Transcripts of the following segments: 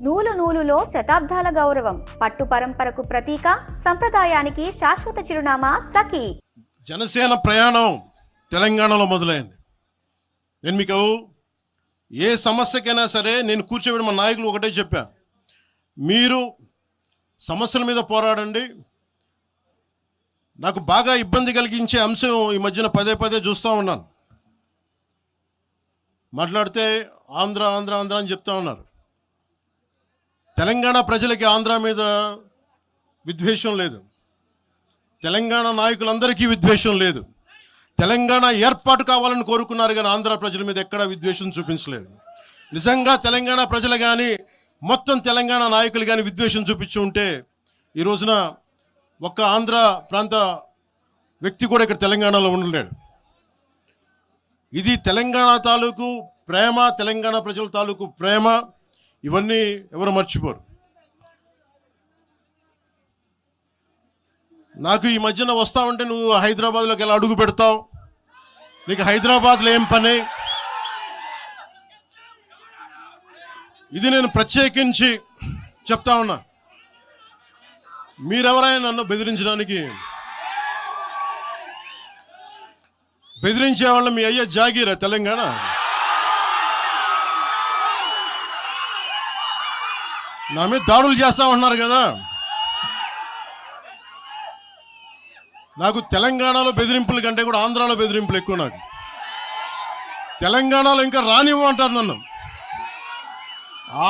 నూలు నూలులో శతాబ్దాల గౌరవం, పట్టు పరంపరకు ప్రతీక, సంప్రదాయానికి శాశ్వత చిరునామా సఖీ. జనసేన ప్రయాణం తెలంగాణలో మొదలైంది. నేను మీకు ఏ సమస్యకైనా సరే నేను కూర్చోబెట్టి మా నాయకులు ఒకటే చెప్పా, మీరు సమస్యల మీద పోరాడండి. నాకు బాగా ఇబ్బంది కలిగించే అంశం ఈ మధ్యన పదే పదే చూస్తూ ఉన్నాను. మాట్లాడితే ఆంధ్ర ఆంధ్ర ఆంధ్ర అని చెప్తా ఉన్నారు. తెలంగాణ ప్రజలకి ఆంధ్ర మీద విద్వేషం లేదు, తెలంగాణ నాయకులందరికీ విద్వేషం లేదు. తెలంగాణ ఏర్పాటు కావాలని కోరుకున్నారు, కానీ ఆంధ్ర ప్రజల మీద ఎక్కడా విద్వేషం చూపించలేదు. నిజంగా తెలంగాణ ప్రజలు కానీ మొత్తం తెలంగాణ నాయకులు కానీ విద్వేషం చూపించి ఉంటే ఈ రోజున ఒక్క ఆంధ్ర ప్రాంత వ్యక్తి కూడా ఇక్కడ తెలంగాణలో ఉండలేడు. ఇది తెలంగాణ తాలూకు ప్రేమ, తెలంగాణ ప్రజల తాలూకు ప్రేమ, ఇవన్నీ ఎవరు మర్చిపోరు. నాకు ఈ మధ్యన వస్తా ఉంటే, నువ్వు హైదరాబాద్లోకి ఎలా అడుగు పెడతావు, నీకు హైదరాబాద్లో ఏం పని, ఇది నేను ప్రత్యేకించి చెప్తా ఉన్నా. మీరెవరైనా నన్ను బెదిరించడానికి, బెదిరించే వాళ్ళ మీ అయ్యే జాగీరా తెలంగాణ. నా మీద దాడులు చేస్తా ఉంటున్నారు కదా. నాకు తెలంగాణలో బెదిరింపుల కంటే కూడా ఆంధ్రాలో బెదిరింపులు ఎక్కువ. నాకు తెలంగాణలో ఇంకా రానివ్వమంటారు నన్ను,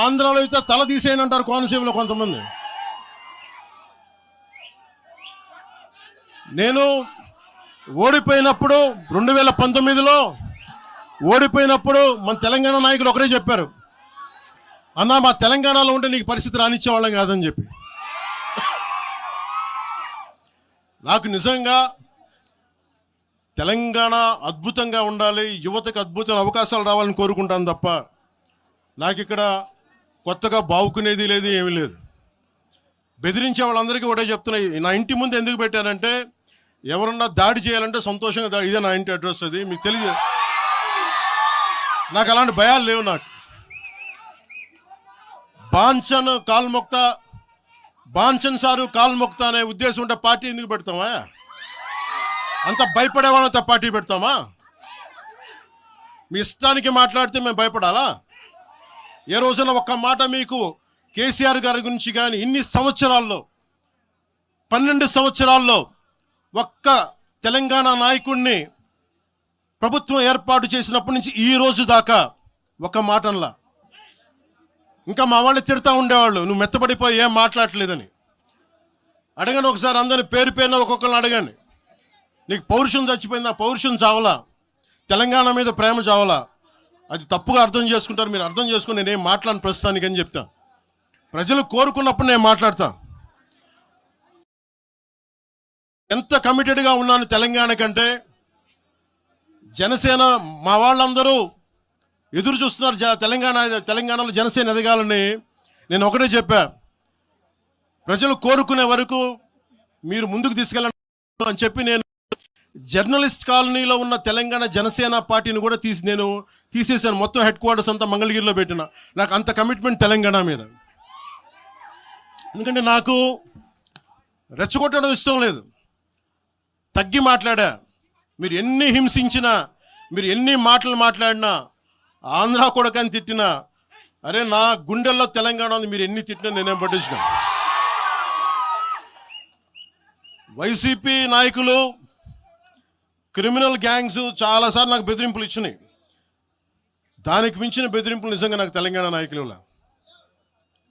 ఆంధ్రాలో అయితే తల తీసేయనంటారు కోనసీమలో కొంతమంది. నేను ఓడిపోయినప్పుడు 2019లో ఓడిపోయినప్పుడు మన తెలంగాణ నాయకులు ఒకరే చెప్పారు, అన్నా మా తెలంగాణలో ఉంటే నీకు పరిస్థితి రానిచ్చేవాళ్ళం కాదని చెప్పి. నాకు నిజంగా తెలంగాణ అద్భుతంగా ఉండాలి, యువతకు అద్భుతమైన అవకాశాలు రావాలని కోరుకుంటాను తప్ప నాకు ఇక్కడ కొత్తగా బావుకునేది లేదు, ఏమీ లేదు. బెదిరించే వాళ్ళందరికీ ఒకటే చెప్తున్నా, నా ఇంటి ముందు ఎందుకు పెట్టారంటే ఎవరన్నా దాడి చేయాలంటే సంతోషంగా దాడి, ఇదే నా ఇంటి అడ్రస్, అది మీకు తెలియదు. నాకు అలాంటి భయాలు లేవు. నాకు బాంఛన్ కాల్మొక్త, బాంఛన్ సారు కాల్మొక్త అనే ఉద్దేశం ఉంటే పార్టీ ఎందుకు పెడతామా? అంత భయపడేవాళ్ళంతా పార్టీ పెడతామా? మీ ఇష్టానికి మాట్లాడితే మేము భయపడాలా? ఏ రోజున ఒక్క మాట మీకు కేసీఆర్ గారి గురించి కానీ ఇన్ని సంవత్సరాల్లో 12 సంవత్సరాల్లో ఒక్క తెలంగాణ నాయకుడిని ప్రభుత్వం ఏర్పాటు చేసినప్పటి నుంచి ఈ రోజు దాకా ఒక మాటంలా. ఇంకా మా వాళ్ళు తిడతా ఉండేవాళ్ళు, నువ్వు మెత్తబడిపోయి ఏం మాట్లాడలేదని. అడగండి ఒకసారి, అందరిని పేరు పేరున ఒక్కొక్కరిని అడగండి. నీకు పౌరుషం చచ్చిపోయిందా? పౌరుషం చావలా, తెలంగాణ మీద ప్రేమ చావలా. అది తప్పుగా అర్థం చేసుకుంటారు. మీరు అర్థం చేసుకుని నేనేం మాట్లాడను ప్రస్తుతానికి అని చెప్తా. ప్రజలు కోరుకున్నప్పుడు నేను మాట్లాడతా. ఎంత కమిటెడ్గా ఉన్నాను తెలంగాణ కంటే, జనసేన మా వాళ్ళందరూ ఎదురు చూస్తున్నారు తెలంగాణలో జనసేన ఎదగాలని. నేను ఒకటే చెప్పా, ప్రజలు కోరుకునే వరకు మీరు ముందుకు తీసుకెళ్ళండి అని చెప్పి నేను జర్నలిస్ట్ కాలనీలో ఉన్న తెలంగాణ జనసేన పార్టీని కూడా నేను తీసేసాను. మొత్తం హెడ్ క్వార్టర్స్ అంతా మంగళగిరిలో పెట్టిన. నాకు అంత కమిట్మెంట్ తెలంగాణ మీద. ఎందుకంటే నాకు రెచ్చగొట్టడం ఇష్టం లేదు, తగ్గి మాట్లాడా. మీరు ఎన్ని హింసించినా, మీరు ఎన్ని మాటలు మాట్లాడినా, ఆంధ్ర కొడకని తిట్టినా, అరే నా గుండెల్లో తెలంగాణ ఉంది, మీరు ఎన్ని తిట్టినా నేనేం పట్టించుకోను. వైసీపీ నాయకులు, క్రిమినల్ గ్యాంగ్స్ చాలాసార్లు నాకు బెదిరింపులు ఇచ్చినాయి. దానికి మించిన బెదిరింపులు నిజంగా నాకు తెలంగాణ నాయకులు.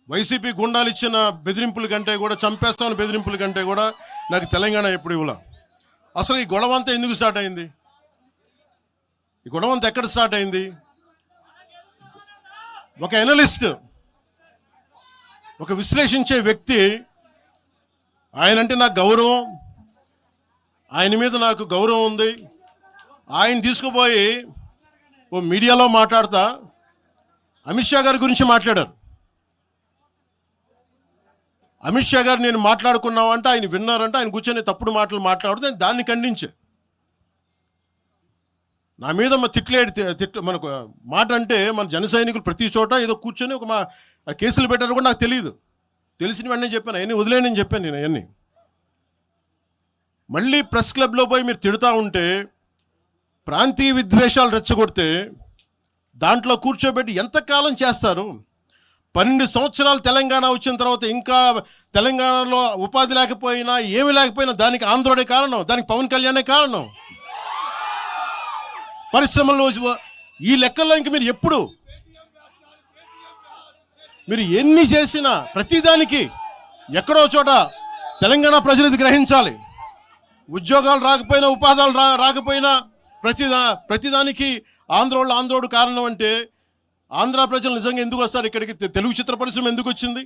వైసీపీ గుండాలు ఇచ్చిన బెదిరింపుల కంటే కూడా, చంపేస్తామని బెదిరింపుల కంటే కూడా నాకు తెలంగాణ ఎప్పుడు ఇవ్వలే. అసలు ఈ గొడవ అంతా ఎందుకు స్టార్ట్ అయింది? ఈ గొడవ అంతా ఎక్కడ స్టార్ట్ అయింది? ఒక ఎనలిస్ట్, ఒక విశ్లేషించే వ్యక్తి, ఆయనంటే నాకు గౌరవం, ఆయన మీద నాకు గౌరవం ఉంది. ఆయన తీసుకుపోయి ఓ మీడియాలో మాట్లాడతా అమిత్ షా గారి గురించి మాట్లాడారు. అమిత్ షా గారు నేను మాట్లాడుకున్నామంటే ఆయన విన్నారంటే, ఆయన కూర్చొని తప్పుడు మాటలు మాట్లాడితే దాన్ని ఖండించే. నా మీద తిట్టు మనకు మాట అంటే, మన జన సైనికులు ప్రతి చోట ఏదో కూర్చొని ఒక ఆ కేసులు పెట్టారు కూడా నాకు తెలియదు. తెలిసిన వెంటనే చెప్పాను, అవన్నీ వదిలేనని చెప్పాను నేను అవన్నీ. మళ్ళీ ప్రెస్ క్లబ్లో పోయి మీరు తిడుతూ ఉంటే, ప్రాంతీయ విద్వేషాలు రెచ్చగొడితే దాంట్లో కూర్చోబెట్టి ఎంతకాలం చేస్తారు? 12 సంవత్సరాలు తెలంగాణ వచ్చిన తర్వాత ఇంకా తెలంగాణలో ఉపాధి లేకపోయినా ఏమి లేకపోయినా దానికి ఆంధ్రుడే కారణం, దానికి పవన్ కళ్యాణే కారణం. పరిశ్రమల్లో ఈ లెక్కల్లో ఇంక మీరు ఎప్పుడు మీరు ఎన్ని చేసినా ప్రతిదానికి ఎక్కడో చోట తెలంగాణ ప్రజలు ఇది గ్రహించాలి. ఉద్యోగాలు రాకపోయినా ఉపాధాలు రాకపోయినా ప్రతిదానికి ఆంధ్రోడు కారణం అంటే ఆంధ్ర ప్రజలు నిజంగా ఎందుకు వస్తారు ఇక్కడికి? తెలుగు చిత్ర పరిశ్రమ ఎందుకు వచ్చింది?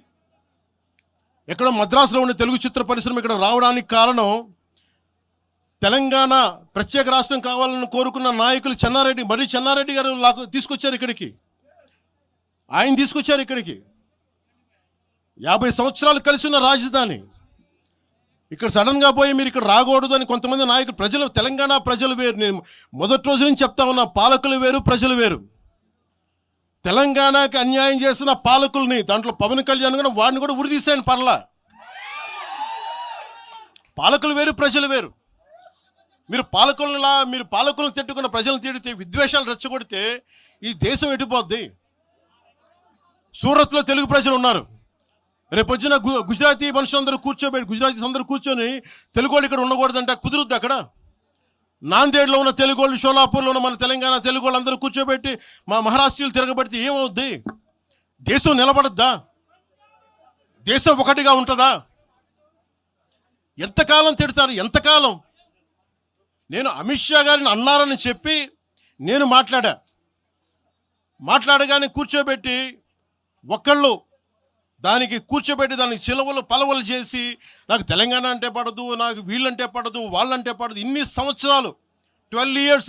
ఎక్కడో మద్రాసులో ఉండే తెలుగు చిత్ర పరిశ్రమ ఇక్కడ రావడానికి కారణం తెలంగాణ ప్రత్యేక రాష్ట్రం కావాలని కోరుకున్న నాయకులు చెన్నారెడ్డి గారు తీసుకొచ్చారు ఇక్కడికి. ఆయన తీసుకొచ్చారు ఇక్కడికి. 50 సంవత్సరాలు కలిసి ఉన్న రాజధాని ఇక్కడ సడన్గా పోయి మీరు ఇక్కడ రాకూడదు అని కొంతమంది నాయకులు, తెలంగాణ ప్రజలు వేరు. నేను మొదటి రోజు నుంచి చెప్తా ఉన్నా, పాలకులు వేరు, ప్రజలు వేరు. తెలంగాణకి అన్యాయం చేసిన పాలకుల్ని, దాంట్లో పవన్ కళ్యాణ్ కూడా వాడిని కూడా ఉరిదీసాను పర్లా. పాలకులు వేరు, ప్రజలు వేరు. మీరు పాలకులను తిట్టుకున్న ప్రజలను తిడితే, విద్వేషాలు రెచ్చగొడితే ఈ దేశం ఎటుపోద్ది? సూరత్లో తెలుగు ప్రజలు ఉన్నారు. రేపొచ్చిన గుజరాతీ మనుషులందరూ గుజరాతీస్ అందరూ కూర్చొని తెలుగు వాళ్ళు ఇక్కడ ఉండకూడదంటే కుదురుద్ది అక్కడ? నాందేడ్లో ఉన్న తెలుగు వాళ్ళు, షోలాపూర్లో ఉన్న మన తెలంగాణ తెలుగు వాళ్ళు అందరూ కూర్చోబెట్టి మా మహారాష్ట్రీయులు తిరగబడితే ఏమవుద్ది? దేశం నిలబడద్దా? దేశం ఒకటిగా ఉంటుందా? ఎంతకాలం తిడతారు? ఎంతకాలం? నేను అమిత్ షా గారిని అన్నారని చెప్పి నేను మాట్లాడగానే కూర్చోబెట్టి ఒక్కళ్ళు దానికి చిలవలు పలవలు చేసి నాకు తెలంగాణ అంటే పడదు, నాకు వీళ్ళంటే పడదు, వాళ్ళంటే పడదు. ఇన్ని సంవత్సరాలు 12 years